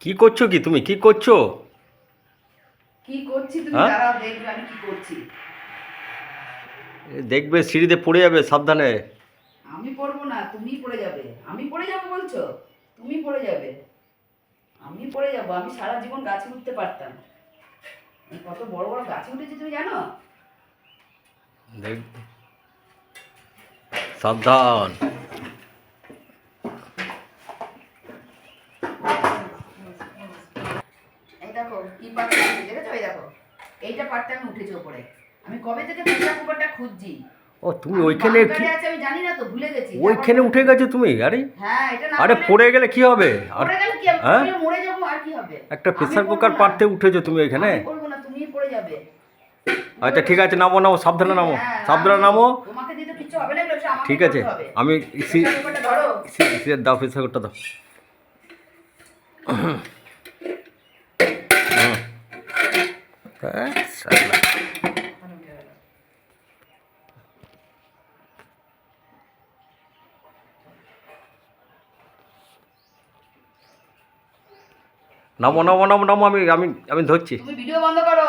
কি করছো কি তুমি? কি করছো? কি করছি তুমি হ্যাঁ, দাঁড়াও দেখবে আমি কি করছি। দেখবে সিঁড়িতে পড়ে যাবে, সাবধানে। আমি পড়বো না, তুমি পড়ে যাবে। আমি পড়ে যাবো বলছো? তুমি পড়ে যাবে। আমি পড়ে যাবো? আমি সারা জীবন গাছে উঠতে পারতাম। আমি কত বড় বড় গাছে উঠেছি তুমি জানো? দেখ, সাবধান। এই দেখো কি পারতে দেখেছো? এই দেখো এইটা পারতে আমি উঠেছি ওপরে। আমি কবে থেকে প্রেসার কুকারটা খুঁজছি। ও তুমি আমি ওইখানে কি বাংকারে আছে আমি জানি না তো, ভুলে গেছি। আবার ওইখানে উঠে গেছো তুমি? আরে হ্যাঁ, এটা না আরে করলে পড়ে গেলে কি হবে? আর পড়ে গেলে কি হবে? হ্যাঁ, পড়লে মরে যাবো আর কি হবে? একটা আমি প্রেসার পড়বো কুকার না। পাড়তে উঠেছো তুমি ওইখানে? আমি পড়বো না, তুমিই পড়ে যাবে। আচ্ছা ঠিক আছে, নামো নামো, সাবধানে নামো, হ্যাঁ, সাবধানে নামো। তোমাকে দিয়ে তো কিচ্ছু হবে না, এগুলো সব আমাকেই ঠিক আছে, করতে হবে। আমি প্রেসার কুকারটা ধরো। দাও, প্রেসার কুকারটা দাও। হ্যাঁ, শালা। নামো নামো নামো নামো, আমি আমি আমি ধরছি। তুমি ভিডিও বন্ধ করো।